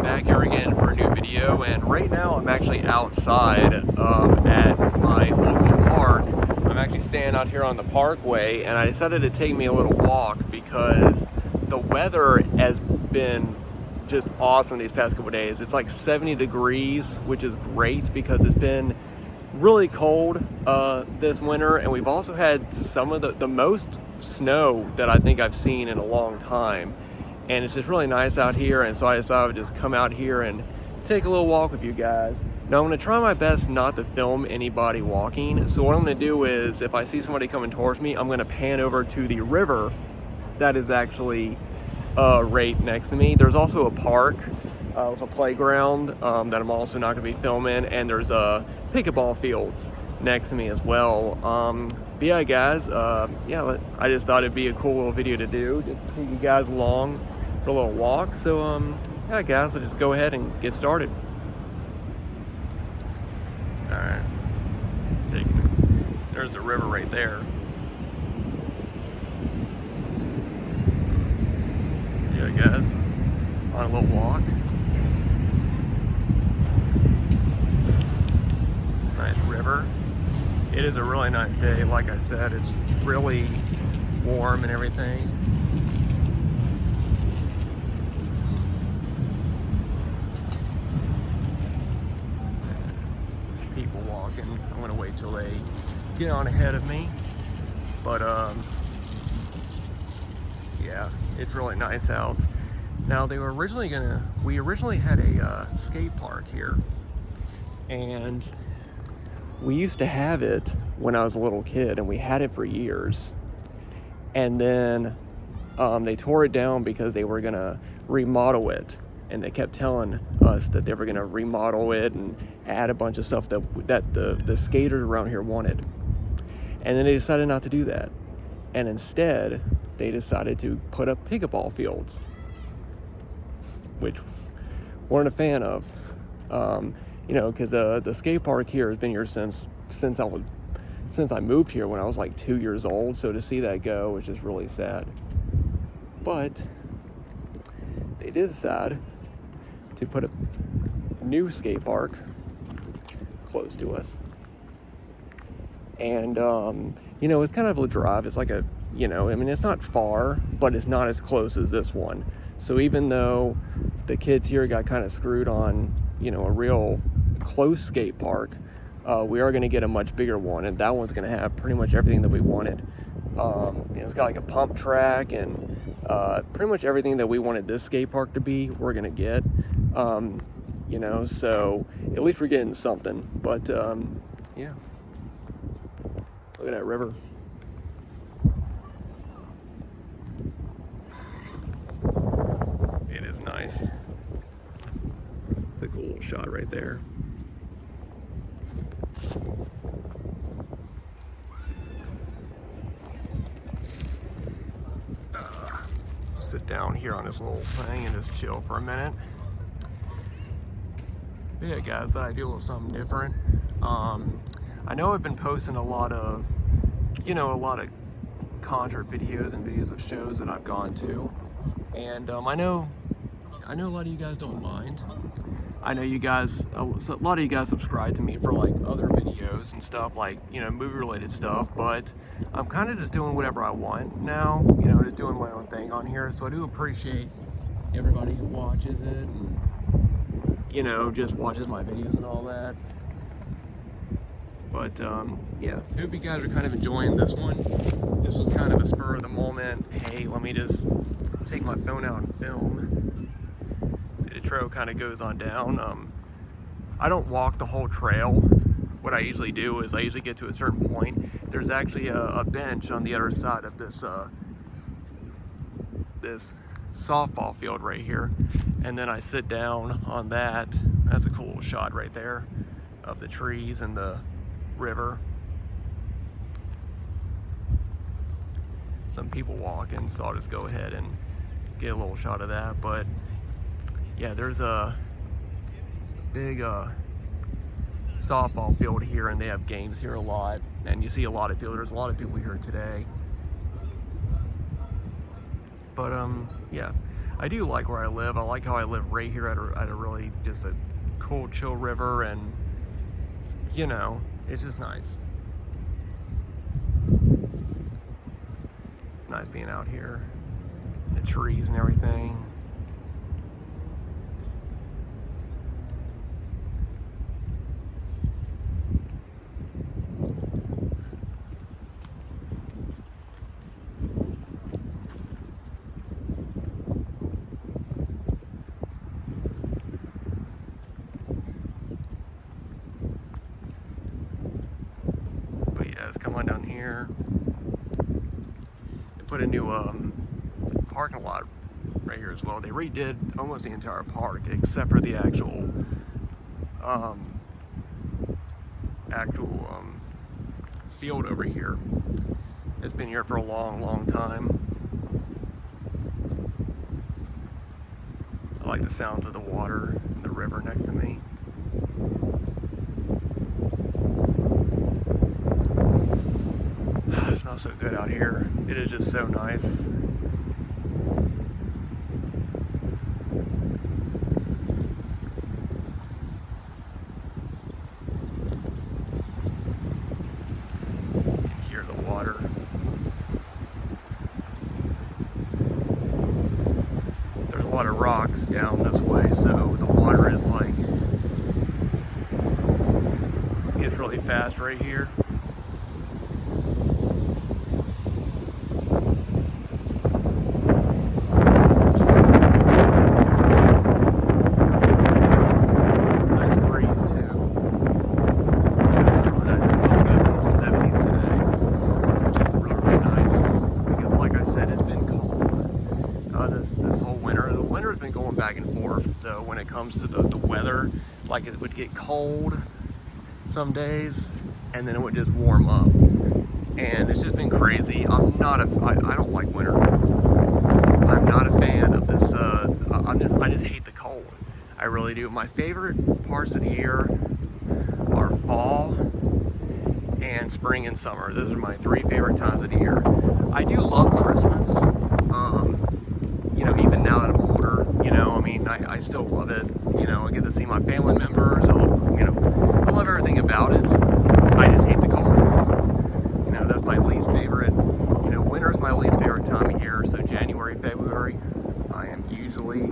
back here again for a new video, and right now I'm actually outside at my local park. I'm actually standing out here on the parkway, and I decided to take me a little walk because the weather has been just awesome these past couple days. It's like 70 degrees, which is great because it's been really cold this winter, and we've also had some of the most snow that I think I've seen in a long time. And it's just really nice out here, and so I decided I would just come out here and take a little walk with you guys. Now I'm going to try my best not to film anybody walking, so what I'm going to do is if I see somebody coming towards me, I'm going to pan over to the river that is actually right next to me. There's also a park with a playground that I'm also not going to be filming, and there's pickleball fields next to me as well. But yeah guys, I just thought it'd be a cool little video to do, just to take you guys along for a little walk. So yeah guys, let's just go ahead and get started. Alright, there's the river right there. Yeah guys, on a little walk. Nice river. It is a really nice day. Like I said, it's really warm and everything. There's people walking. I'm gonna wait till they get on ahead of me. But yeah, it's really nice out. Now we originally had a skate park here, and we used to have it when I was a little kid, and we had it for years. And then they tore it down because they were gonna remodel it, and they kept telling us that they were gonna remodel it and add a bunch of stuff that the skaters around here wanted. And then they decided not to do that, and instead they decided to put up pickleball fields, which weren't a fan of. You know, because the skate park here has been here since I moved here when I was like 2 years old. So to see that go is just really sad. But they did decide to put a new skate park close to us, and you know, it's kind of a drive. It's like a, you know, I mean, it's not far, but it's not as close as this one. So even though the kids here got kind of screwed on, you know, a real close skate park, we are going to get a much bigger one, and that one's going to have pretty much everything that we wanted. You know, it's got like a pump track and pretty much everything that we wanted this skate park to be, we're going to get. You know, so at least we're getting something. But yeah, look at that river. It is nice. It's a cool little shot right there. Sit down here on this little thing and just chill for a minute. But yeah guys, I do a little something different. I know I've been posting a lot of concert videos and videos of shows that I've gone to, and I know a lot of you guys don't mind. I know a lot of you guys subscribe to me for like other videos and stuff, like, you know, movie related stuff, but I'm kind of just doing whatever I want now, you know, just doing my own thing on here. So I do appreciate everybody who watches it and, you know, just watches my videos and all that. But yeah, I hope you guys are kind of enjoying this one. This was kind of a spur of the moment, hey, let me just take my phone out and film. The trail kind of goes on down. I don't walk the whole trail. What I usually do is I usually get to a certain point. There's actually a bench on the other side of this this softball field right here, and then I sit down on that. That's a cool shot right there of the trees and the river. Some people walking, so I'll just go ahead and get a little shot of that. But yeah, there's a big softball field here, and they have games here a lot, and you see a lot of people. There's a lot of people here today. But yeah, I do like where I live. I like how I live right here at a really just a cool, chill river, and you know, it's just nice. It's nice being out here, the trees and everything. But yeah, let's come on down here. They put a new parking lot right here as well. They redid almost the entire park except for the actual field over here. It's been here for a long time. I like the sounds of the water and the river next to me. It smells so good out here. It is just so nice. Rocks down this way, so the water is like gets really fast right here. Nice breeze too. Yeah, it's really nice. It's supposed to get in the 70s today, which is really nice because, like I said, it's been cold. This whole winter. The winter's been going back and forth though when it comes to the weather. Like it would get cold some days and then it would just warm up. And it's just been crazy. I don't like winter. I'm not a fan of this. I just hate the cold. I really do. My favorite parts of the year are fall and spring and summer. Those are my three favorite times of the year. I do love Christmas. You know, even now that I'm older, you know, I mean, I still love it. You know, I get to see my family members. I love everything about it. I just hate the cold. You know, that's my least favorite. You know, winter's my least favorite time of year. So January, February, I am usually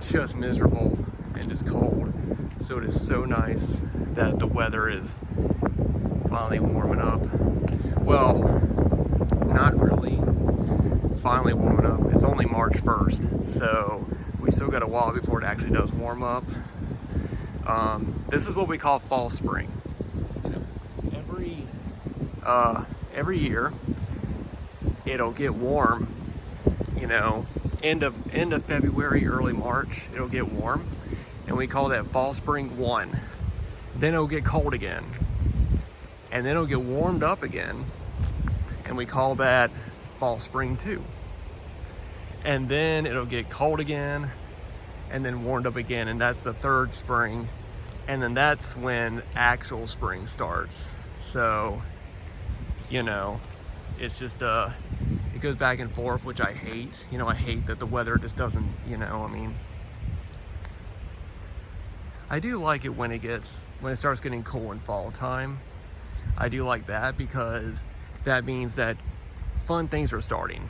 just miserable and just cold. So it is so nice that the weather is finally warming up. Well, not really. Finally warming up. It's only March 1st, so we still got a while before it actually does warm up. This is what we call fall spring. You know, every year it'll get warm. You know, end of February, early March, it'll get warm, and we call that fall spring 1. Then it'll get cold again, and then it'll get warmed up again, and we call that fall spring 2. And then it'll get cold again and then warmed up again, and that's the third spring. And then that's when actual spring starts. So, you know, it's just it goes back and forth, which I hate. You know, I hate that the weather just doesn't, you know, I mean, I do like it when it starts getting cool in fall time. I do like that because that means that fun things are starting.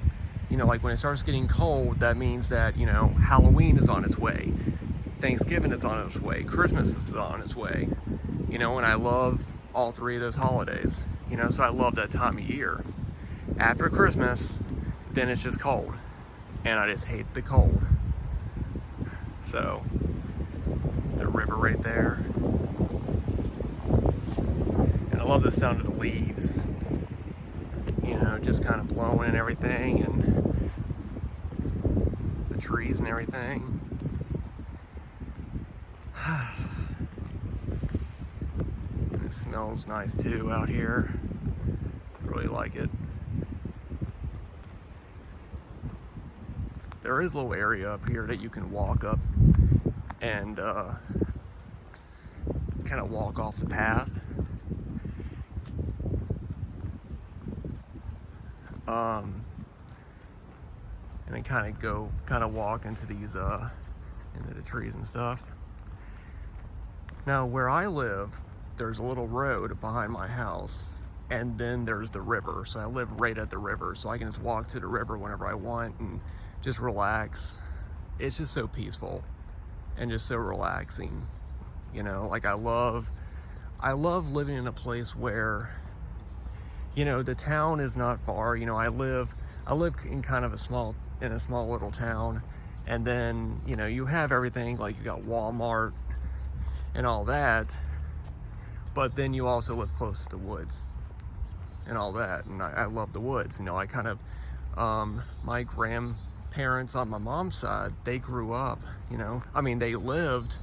You know, like when it starts getting cold, that means that, you know, Halloween is on its way. Thanksgiving is on its way. Christmas is on its way. You know, and I love all three of those holidays. You know, so I love that time of year. After Christmas, then it's just cold. And I just hate the cold. So, the river right there. And I love the sound of the leaves. You know, just kind of blowing and everything, and the trees and everything. And it smells nice too out here. Really like it. There is a little area up here that you can walk up and kind of walk off the path. and then kind of walk into these into the trees and stuff. Now where I live, there's a little road behind my house, and then there's the river. So I live right at the river, so I can just walk to the river whenever I want and just relax. It's just so peaceful and just so relaxing, you know. Like I love living in a place where, you know, the town is not far. You know, I live in kind of a small little town, and then, you know, you have everything, like you got Walmart and all that, but then you also live close to the woods and all that, and I love the woods. You know, I kind of, my grandparents on my mom's side, they grew up, you know, I mean, they lived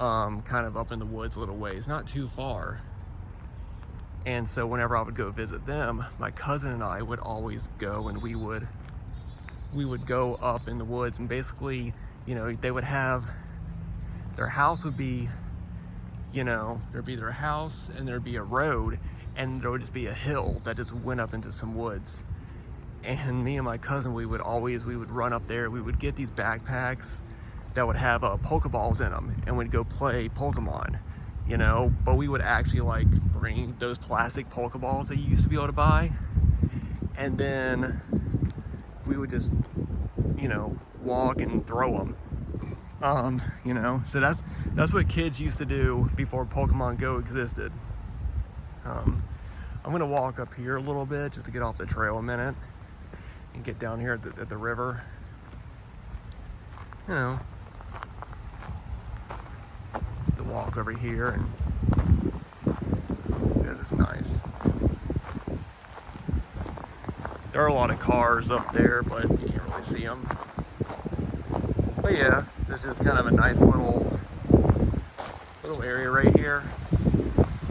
kind of up in the woods a little ways, not too far. And so whenever I would go visit them, my cousin and I would always go, and we would go up in the woods, and basically, you know, they would have, their house would be, you know, there'd be their house and there'd be a road, and there would just be a hill that just went up into some woods. And me and my cousin, we would run up there. We would get these backpacks that would have Pokeballs in them, and we'd go play Pokemon, you know. But we would actually like bring those plastic Pokeballs that you used to be able to buy, and then we would just, you know, walk and throw them. You know, so that's what kids used to do before Pokemon Go existed. I'm gonna walk up here a little bit just to get off the trail a minute and get down here at the river. You know, to walk over here, and this is nice. There are a lot of cars up there, but you can't really see them. But yeah, this is kind of a nice little area right here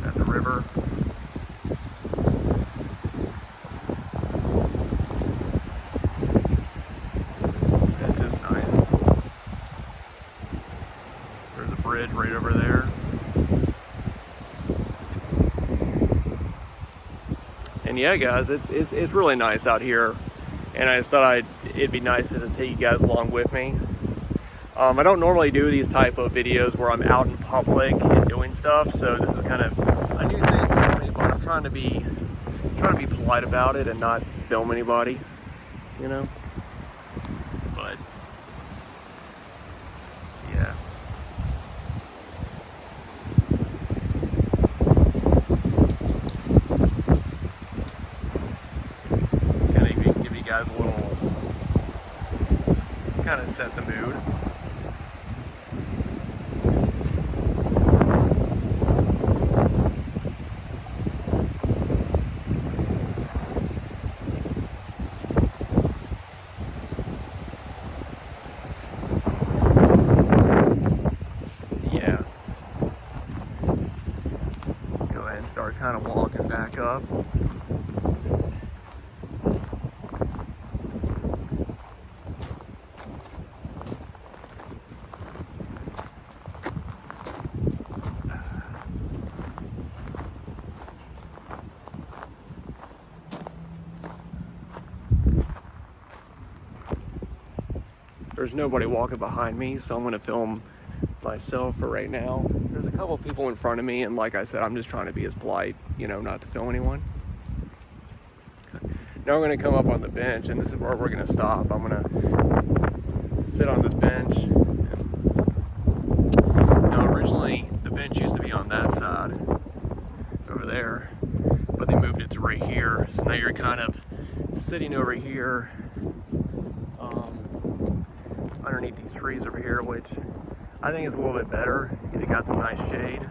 at the river. It's just nice. There's a bridge right over there. And yeah, guys, it's really nice out here, and I just thought it'd be nice to take you guys along with me. I don't normally do these type of videos where I'm out in public and doing stuff, so this is kind of a new thing for me, but I'm trying to be polite about it and not film anybody, you know. But yeah. Kind of give you guys a little, kind of set the mood. Start kind of walking back up. There's nobody walking behind me, so I'm going to film myself for right now. There's a couple people in front of me, and like I said, I'm just trying to be as polite, you know, not to film anyone. Now we're going to come up on the bench, and this is where we're going to stop. I'm going to sit on this bench. Now originally the bench used to be on that side over there, but they moved it to right here, so now you're kind of sitting over here underneath these trees over here, which I think is a little bit better because it got some nice shade.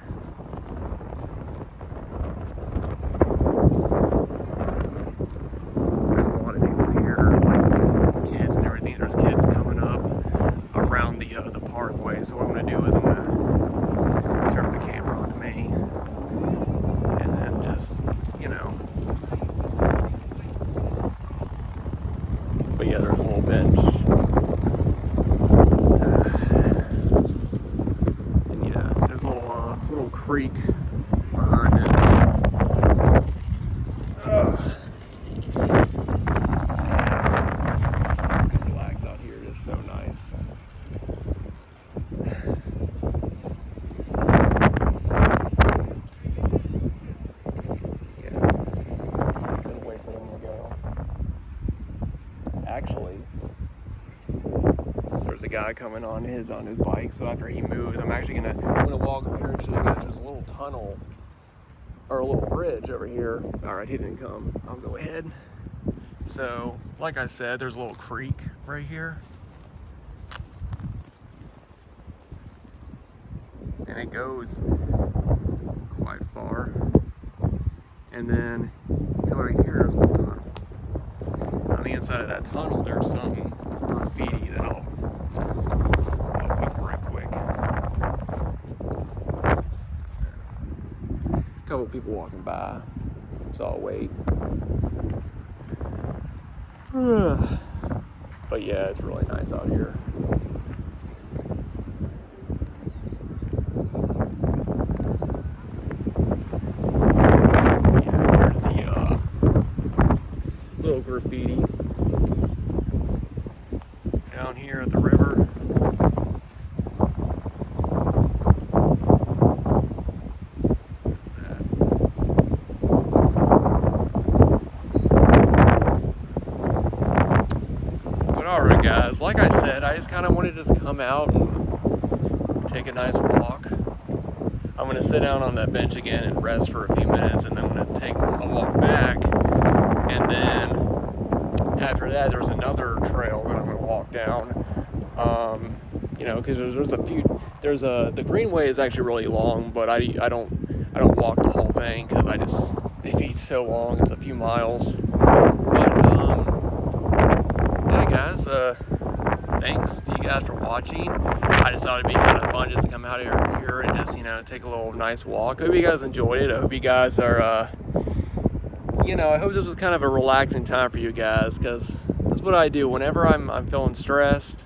There's a lot of people here. There's like kids and everything. There's kids coming up around the parkway. So what I'm gonna do is I'm gonna turn the camera on to me, and then just, you know. But yeah, there's a little bench. Creek behind it. the guy coming on his bike. So after he moves, I'm actually gonna walk up here and show you guys there's a little tunnel or a little bridge over here. All right, he didn't come. I'll go ahead. So, like I said, there's a little creek right here. And it goes quite far. And then come over here, there's a little tunnel. On the inside of that tunnel, there's some graffiti that I'll film right quick. A couple people walking by, so I'll wait. But yeah, it's really nice out here. Yeah, there's the little graffiti down here at the river. Alright guys, like I said, I just kind of wanted to just come out and take a nice walk. I'm going to sit down on that bench again and rest for a few minutes, and then I'm going to take a walk back. And then after that, there's another trail that I'm going to walk down. You know, because the Greenway is actually really long, but I don't walk the whole thing because it's so long. It's a few miles. But yeah, guys, thanks to you guys for watching. I just thought it'd be kind of fun just to come out here and just, you know, take a little nice walk. Hope you guys enjoyed it. I hope you guys are, you know, I hope this was kind of a relaxing time for you guys, because that's what I do whenever I'm feeling stressed,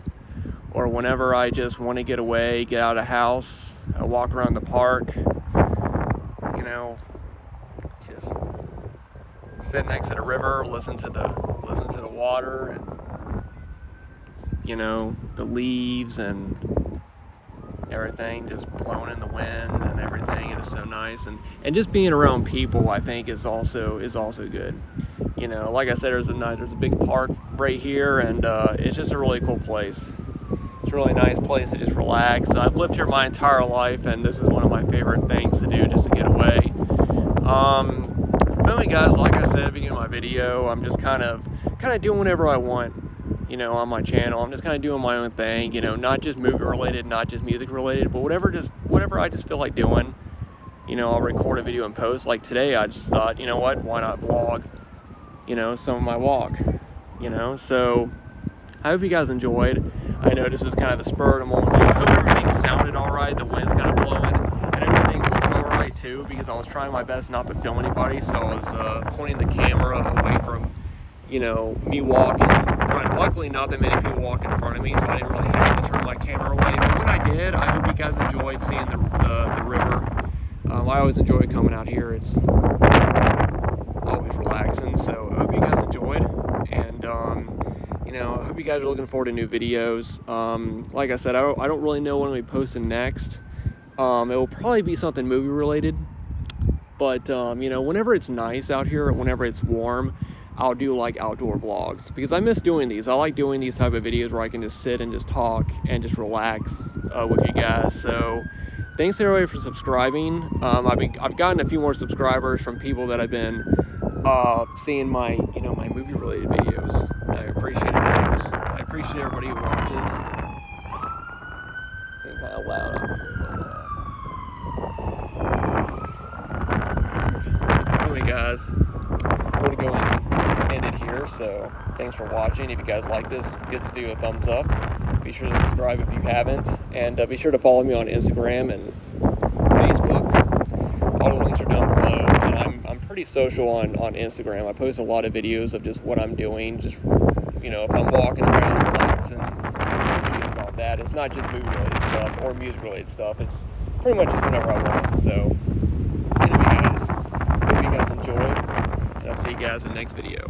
or whenever I just want to get away, get out of the house, I walk around the park, you know, just sit next to the river, listen to the water, and you know, the leaves and everything just blowing in the wind and everything. It is so nice, and just being around people, I think, is also good. You know, like I said, there's a big park right here, and it's just a really cool place. It's a really nice place to just relax. I've lived here my entire life, and this is one of my favorite things to do, just to get away. Anyway, guys, like I said at the beginning of my video, I'm just kind of doing whatever I want, you know, on my channel. I'm just kind of doing my own thing, you know, not just movie related, not just music related, but whatever I just feel like doing. You know, I'll record a video and post. Like today, I just thought, you know what, why not vlog, you know, some of my walk, you know. So I hope you guys enjoyed. I know this was kind of a spur of the moment video. I hope everything sounded all right. The wind's kind of blowing, and everything looked all right too, because I was trying my best not to film anybody. So I was pointing the camera away from, you know, me walking in front. Luckily, not that many people walked in front of me, so I didn't really have to turn my camera away. But when I did, I hope you guys enjoyed seeing the river. I always enjoy coming out here. It's always relaxing. So I hope you guys enjoyed, and you know, I hope you guys are looking forward to new videos. Like I said, I don't really know when I'll be posting next. It will probably be something movie related, but you know, whenever it's nice out here, or whenever it's warm, I'll do like outdoor vlogs, because I miss doing these. I like doing these type of videos where I can just sit and just talk and just relax with you guys. So thanks everybody for subscribing. I've gotten a few more subscribers from people that have been seeing my, you know, my movie related videos. I appreciate those. I appreciate everybody who watches. Getting kind of loud out here. Anyway, guys, I'm gonna go and end it here. So thanks for watching. If you guys like this, give this video a thumbs up. Be sure to subscribe if you haven't, and be sure to follow me on Instagram and Facebook. All the links are down below, and I'm pretty social on Instagram. I post a lot of videos of just what I'm doing, just, you know, if I'm walking around relaxing, videos about that. It's not just movie related stuff or music related stuff. It's pretty much just whenever I want. So anyway, guys, hope you guys enjoyed, and I'll see you guys in the next video.